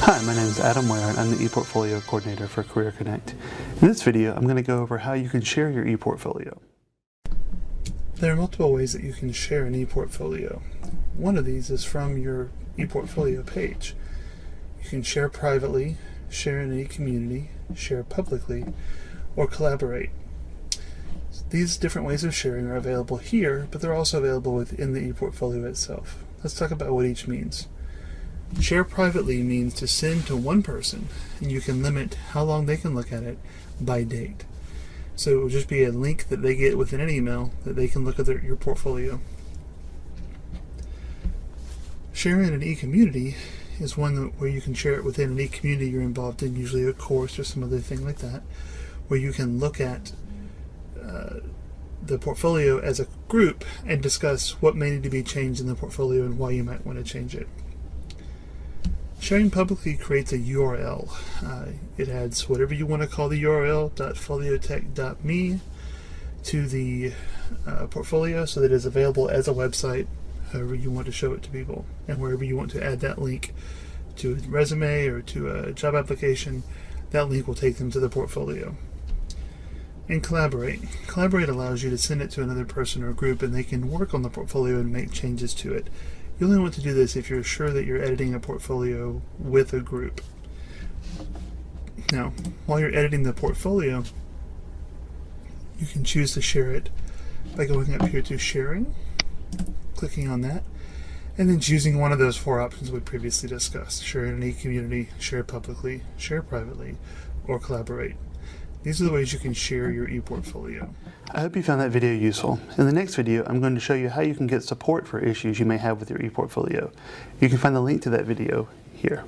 Hi, my name is Adam Ware and I'm the ePortfolio Coordinator for Career Connect. In this video, I'm going to go over how you can share your ePortfolio. There are multiple ways that you can share an ePortfolio. One of these is from your ePortfolio page. You can share privately, share in any community, share publicly, or collaborate. These different ways of sharing are available here, but they're also available within the ePortfolio itself. Let's talk about what each means. Share privately means to send to one person, and you can limit how long they can look at it by date. So it will just be a link that they get within an email that they can look at your portfolio. Share in an e-community is one where you can share it within an e-community you're involved in, usually a course or some other thing like that, where you can look at the portfolio as a group and discuss what may need to be changed in the portfolio and why you might want to change it. Sharing publicly creates a URL. It adds whatever you want to call the URL, .foliotek.me, to the portfolio so that it is available as a website, however you want to show it to people. And wherever you want to add that link to a resume or to a job application, that link will take them to the portfolio. And collaborate. Collaborate allows you to send it to another person or group and they can work on the portfolio and make changes to it. You only want to do this if you're sure that you're editing a portfolio with a group. Now, while you're editing the portfolio, you can choose to share it by going up here to Sharing, clicking on that, and then choosing one of those four options we previously discussed: share in an e-community, share publicly, share privately, or collaborate. These are the ways you can share your ePortfolio. I hope you found that video useful. In the next video, I'm going to show you how you can get support for issues you may have with your ePortfolio. You can find the link to that video here.